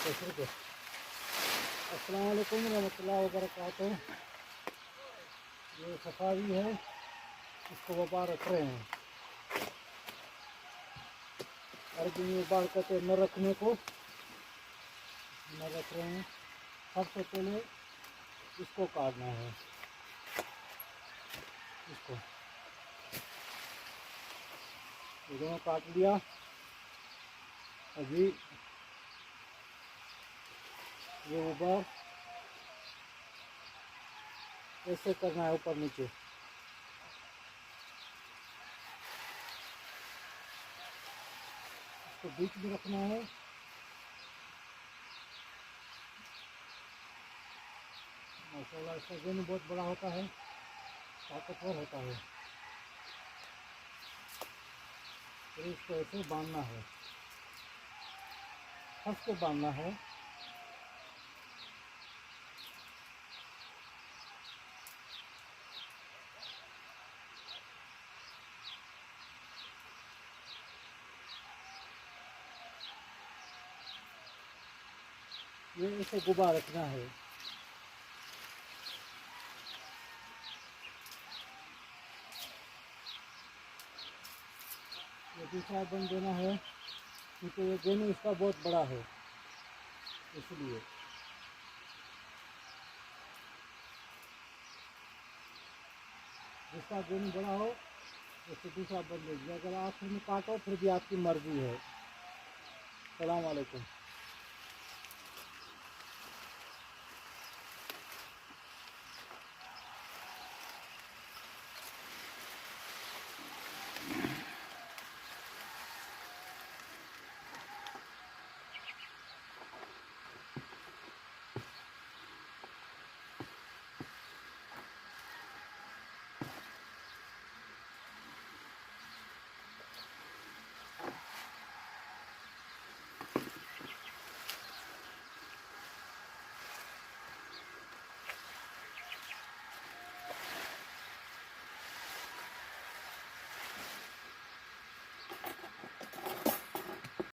अस्सलाम वालेकुम रहमतुल्लाहि व बरकातुहू। ये सफारी है, इसको व्यापार रख रहे हैं। अरबी में व्यापार कहते न रखने को, न रख रहे हैं। सबसे पहले इसको काटना है, इसको ये दोनों काट लिया। अभी ये ऊपर ऐसे करना है, ऊपर नीचे। इसको बीच में रखना है। माशाल्लाह इसका गेंद बहुत बड़ा होता है, ताकतवर होता है। फिर इसको ऐसे बांधना है, फंस के बांधना है। ये ऐसे गुब्बारा रखना है। ये दूसरा बंद देना है, क्योंकि ये गेंद इसका बहुत बड़ा है, इसलिए जिसका गेंद बड़ा हो उससे दूसरा बंद दीजिए। अगर आखिर में काटो फिर भी आपकी मर्जी है। सलाम वालेकुम।